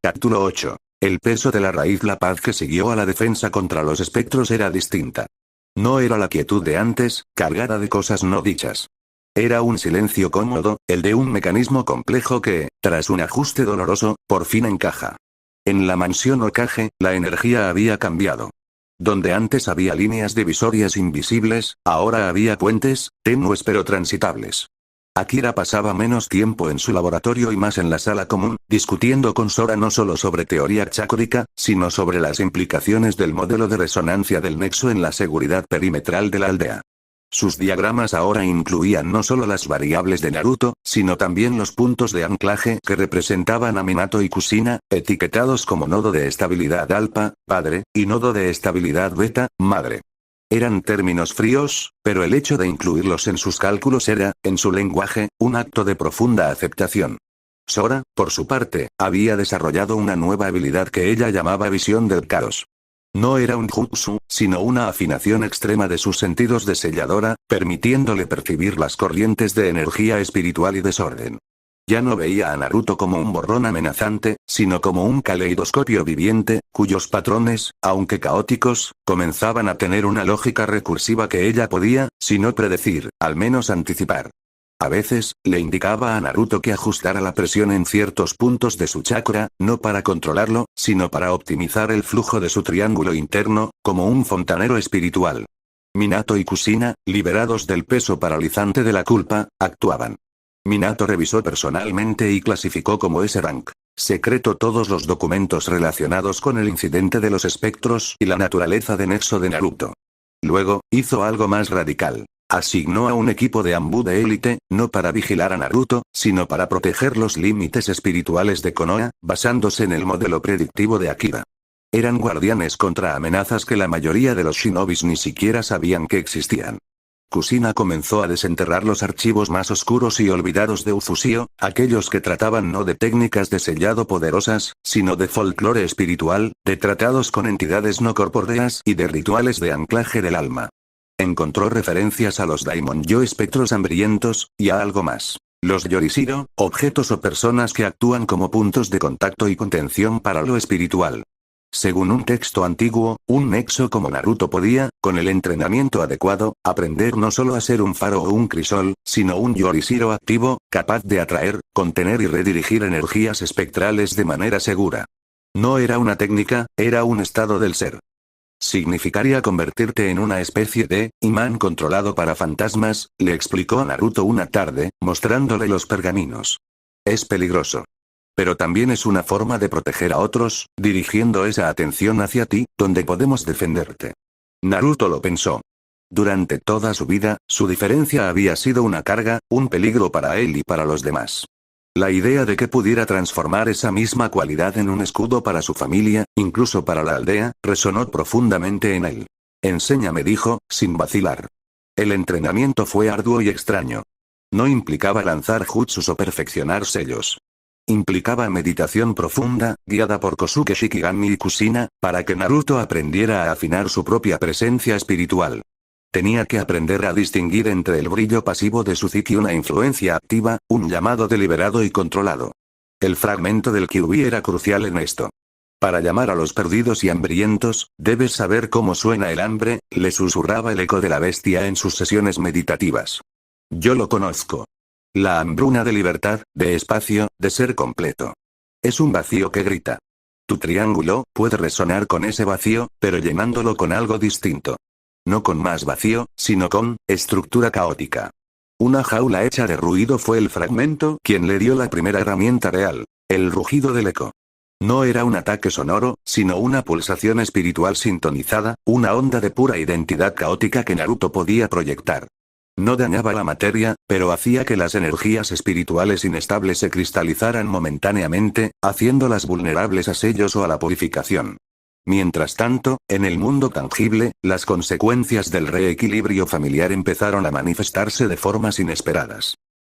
Capítulo 8. El peso de la raíz. La paz que siguió a la defensa contra los espectros era distinta. No era la quietud de antes, cargada de cosas no dichas. Era un silencio cómodo, el de un mecanismo complejo que, tras un ajuste doloroso, por fin encaja. En la mansión Okage, la energía había cambiado. Donde antes había líneas divisorias invisibles, ahora había puentes, tenues pero transitables. Akira pasaba menos tiempo en su laboratorio y más en la sala común, discutiendo con Sora no solo sobre teoría chakrática, sino sobre las implicaciones del modelo de resonancia del nexo en la seguridad perimetral de la aldea. Sus diagramas ahora incluían no solo las variables de Naruto, sino también los puntos de anclaje que representaban a Minato y Kushina, etiquetados como nodo de estabilidad alfa, padre, y nodo de estabilidad beta, madre. Eran términos fríos, pero el hecho de incluirlos en sus cálculos era, en su lenguaje, un acto de profunda aceptación. Sora, por su parte, había desarrollado una nueva habilidad que ella llamaba visión del caos. No era un jutsu, sino una afinación extrema de sus sentidos de selladora, permitiéndole percibir las corrientes de energía espiritual y desorden. Ya no veía a Naruto como un borrón amenazante, sino como un caleidoscopio viviente, cuyos patrones, aunque caóticos, comenzaban a tener una lógica recursiva que ella podía, si no predecir, al menos anticipar. A veces, le indicaba a Naruto que ajustara la presión en ciertos puntos de su chakra, no para controlarlo, sino para optimizar el flujo de su triángulo interno, como un fontanero espiritual. Minato y Kushina, liberados del peso paralizante de la culpa, actuaban. Minato revisó personalmente y clasificó como S-Rank secreto todos los documentos relacionados con el incidente de los espectros y la naturaleza de nexo de Naruto. Luego, hizo algo más radical. Asignó a un equipo de Anbu de élite, no para vigilar a Naruto, sino para proteger los límites espirituales de Konoha, basándose en el modelo predictivo de Akira. Eran guardianes contra amenazas que la mayoría de los shinobis ni siquiera sabían que existían. Kushina comenzó a desenterrar los archivos más oscuros y olvidados de Ufusio, aquellos que trataban no de técnicas de sellado poderosas, sino de folclore espiritual, de tratados con entidades no corpóreas y de rituales de anclaje del alma. Encontró referencias a los Daimon-yo espectros hambrientos, y a algo más. Los Yorishiro, objetos o personas que actúan como puntos de contacto y contención para lo espiritual. Según un texto antiguo, un nexo como Naruto podía, con el entrenamiento adecuado, aprender no solo a ser un faro o un crisol, sino un Yorishiro activo, capaz de atraer, contener y redirigir energías espectrales de manera segura. No era una técnica, era un estado del ser. Significaría convertirte en una especie de imán controlado para fantasmas, le explicó a Naruto una tarde, mostrándole los pergaminos. Es peligroso. Pero también es una forma de proteger a otros, dirigiendo esa atención hacia ti, donde podemos defenderte. Naruto lo pensó. Durante toda su vida, su diferencia había sido una carga, un peligro para él y para los demás. La idea de que pudiera transformar esa misma cualidad en un escudo para su familia, incluso para la aldea, resonó profundamente en él. Enséñame, dijo, sin vacilar. El entrenamiento fue arduo y extraño. No implicaba lanzar jutsus o perfeccionar sellos. Implicaba meditación profunda, guiada por Kosuke Shikigami y Kushina, para que Naruto aprendiera a afinar su propia presencia espiritual. Tenía que aprender a distinguir entre el brillo pasivo de su Ziki y una influencia activa, un llamado deliberado y controlado. El fragmento del Kyuubi era crucial en esto. Para llamar a los perdidos y hambrientos, debes saber cómo suena el hambre, le susurraba el eco de la bestia en sus sesiones meditativas. Yo lo conozco. La hambruna de libertad, de espacio, de ser completo. Es un vacío que grita. Tu triángulo puede resonar con ese vacío, pero llenándolo con algo distinto. No con más vacío, sino con estructura caótica. Una jaula hecha de ruido fue el fragmento quien le dio la primera herramienta real, el rugido del eco. No era un ataque sonoro, sino una pulsación espiritual sintonizada, una onda de pura identidad caótica que Naruto podía proyectar. No dañaba la materia, pero hacía que las energías espirituales inestables se cristalizaran momentáneamente, haciéndolas vulnerables a sellos o a la purificación. Mientras tanto, en el mundo tangible, las consecuencias del reequilibrio familiar empezaron a manifestarse de formas inesperadas.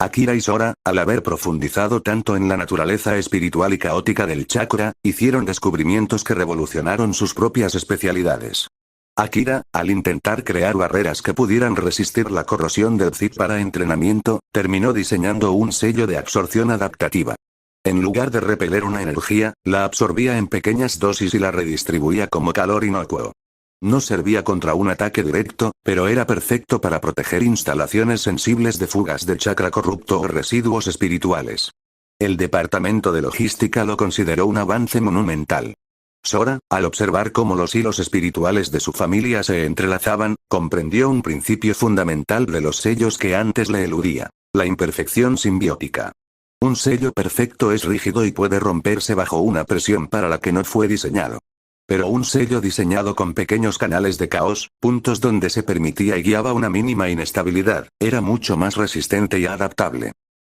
Akira y Sora, al haber profundizado tanto en la naturaleza espiritual y caótica del chakra, hicieron descubrimientos que revolucionaron sus propias especialidades. Akira, al intentar crear barreras que pudieran resistir la corrosión del Zip para entrenamiento, terminó diseñando un sello de absorción adaptativa. En lugar de repeler una energía, la absorbía en pequeñas dosis y la redistribuía como calor inocuo. No servía contra un ataque directo, pero era perfecto para proteger instalaciones sensibles de fugas de chakra corrupto o residuos espirituales. El departamento de logística lo consideró un avance monumental. Sora, al observar cómo los hilos espirituales de su familia se entrelazaban, comprendió un principio fundamental de los sellos que antes le eludía: la imperfección simbiótica. Un sello perfecto es rígido y puede romperse bajo una presión para la que no fue diseñado. Pero un sello diseñado con pequeños canales de caos, puntos donde se permitía y guiaba una mínima inestabilidad, era mucho más resistente y adaptable.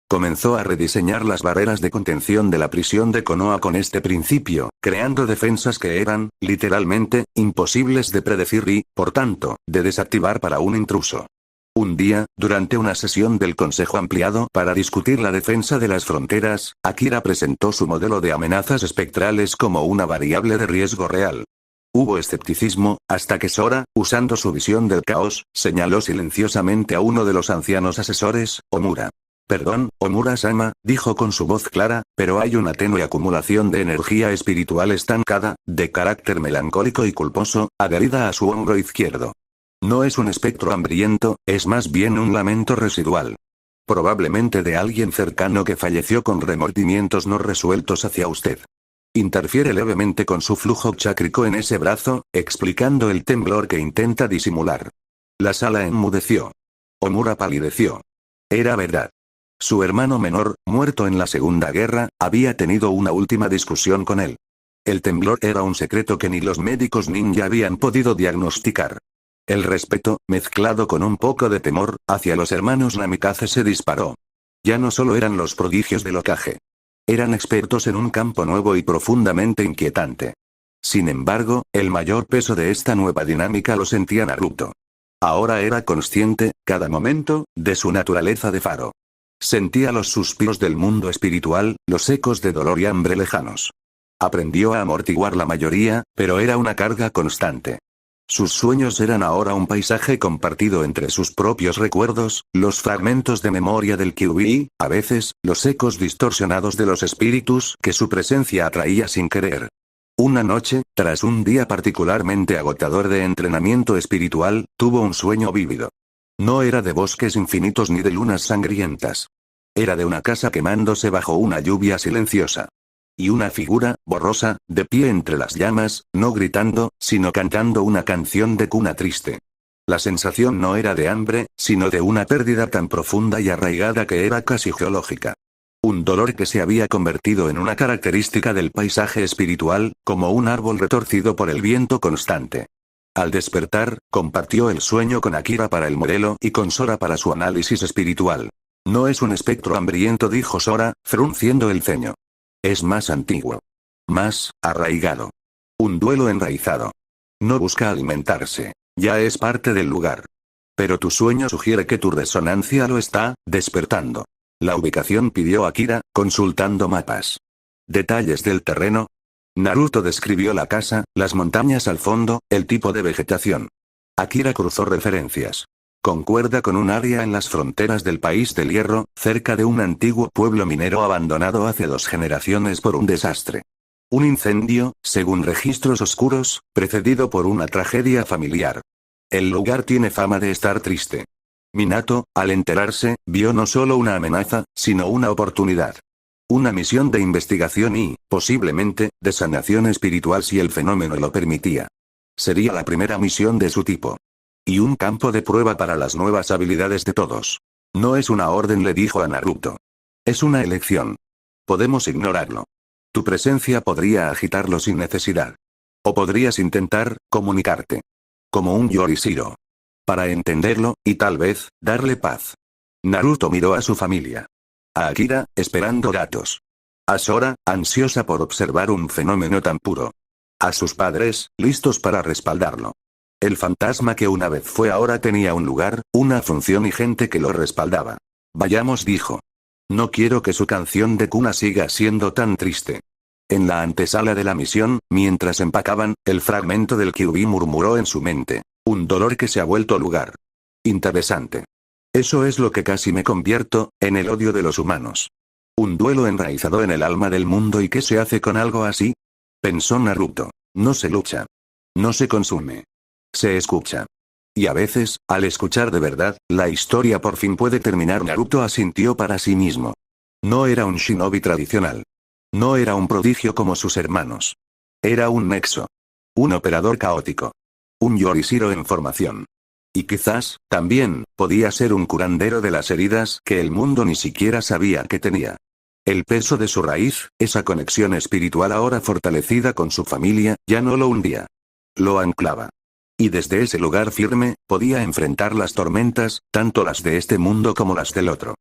Comenzó a rediseñar las barreras de contención de la prisión de Konoha con este principio, creando defensas que eran, literalmente, imposibles de predecir y, por tanto, de desactivar para un intruso. Un día, durante una sesión del Consejo Ampliado para discutir la defensa de las fronteras, Akira presentó su modelo de amenazas espectrales como una variable de riesgo real. Hubo escepticismo, hasta que Sora, usando su visión del caos, señaló silenciosamente a uno de los ancianos asesores, Omura. Perdón, Omura-sama, dijo con su voz clara, pero hay una tenue acumulación de energía espiritual estancada, de carácter melancólico y culposo, adherida a su hombro izquierdo. No es un espectro hambriento, es más bien un lamento residual. Probablemente de alguien cercano que falleció con remordimientos no resueltos hacia usted. Interfiere levemente con su flujo chácrico en ese brazo, explicando el temblor que intenta disimular. La sala enmudeció. Omura palideció. Era verdad. Su hermano menor, muerto en la Segunda Guerra, había tenido una última discusión con él. El temblor era un secreto que ni los médicos ninja habían podido diagnosticar. El respeto, mezclado con un poco de temor, hacia los hermanos Namikaze se disparó. Ya no solo eran los prodigios del Hokage. Eran expertos en un campo nuevo y profundamente inquietante. Sin embargo, el mayor peso de esta nueva dinámica lo sentía Naruto. Ahora era consciente, cada momento, de su naturaleza de faro. Sentía los suspiros del mundo espiritual, los ecos de dolor y hambre lejanos. Aprendió a amortiguar la mayoría, pero era una carga constante. Sus sueños eran ahora un paisaje compartido entre sus propios recuerdos, los fragmentos de memoria del Kyuubi y, a veces, los ecos distorsionados de los espíritus que su presencia atraía sin querer. Una noche, tras un día particularmente agotador de entrenamiento espiritual, tuvo un sueño vívido. No era de bosques infinitos ni de lunas sangrientas. Era de una casa quemándose bajo una lluvia silenciosa. Y una figura, borrosa, de pie entre las llamas, no gritando, sino cantando una canción de cuna triste. La sensación no era de hambre, sino de una pérdida tan profunda y arraigada que era casi geológica. Un dolor que se había convertido en una característica del paisaje espiritual, como un árbol retorcido por el viento constante. Al despertar, compartió el sueño con Akira para el modelo y con Sora para su análisis espiritual. No es un espectro hambriento, dijo Sora, frunciendo el ceño. Es más antiguo. Más arraigado. Un duelo enraizado. No busca alimentarse. Ya es parte del lugar. Pero tu sueño sugiere que tu resonancia lo está despertando. La ubicación, pidió Akira, consultando mapas. ¿Detalles del terreno? Naruto describió la casa, las montañas al fondo, el tipo de vegetación. Akira cruzó referencias. Concuerda con un área en las fronteras del país del Hierro, cerca de un antiguo pueblo minero abandonado hace 2 generaciones por un desastre. Un incendio, según registros oscuros, precedido por una tragedia familiar. El lugar tiene fama de estar triste. Minato, al enterarse, vio no solo una amenaza, sino una oportunidad. Una misión de investigación y, posiblemente, de sanación espiritual si el fenómeno lo permitía. Sería la primera misión de su tipo. Y un campo de prueba para las nuevas habilidades de todos. No es una orden, le dijo a Naruto. Es una elección. Podemos ignorarlo. Tu presencia podría agitarlo sin necesidad. O podrías intentar comunicarte. Como un Yorishiro. Para entenderlo, y tal vez, darle paz. Naruto miró a su familia. A Akira, esperando datos. A Sora, ansiosa por observar un fenómeno tan puro. A sus padres, listos para respaldarlo. El fantasma que una vez fue ahora tenía un lugar, una función y gente que lo respaldaba. Vayamos, dijo. No quiero que su canción de cuna siga siendo tan triste. En la antesala de la misión, mientras empacaban, el fragmento del Kyuubi murmuró en su mente. Un dolor que se ha vuelto lugar. Interesante. Eso es lo que casi me convierto, en el odio de los humanos. Un duelo enraizado en el alma del mundo. ¿Y qué se hace con algo así? Pensó Naruto. No se lucha. No se consume. Se escucha. Y a veces, al escuchar de verdad, la historia por fin puede terminar. Naruto asintió para sí mismo. No era un shinobi tradicional. No era un prodigio como sus hermanos. Era un nexo. Un operador caótico. Un Yorishiro en formación. Y quizás, también, podía ser un curandero de las heridas que el mundo ni siquiera sabía que tenía. El peso de su raíz, esa conexión espiritual ahora fortalecida con su familia, ya no lo hundía. Lo anclaba. Y desde ese lugar firme, podía enfrentar las tormentas, tanto las de este mundo como las del otro.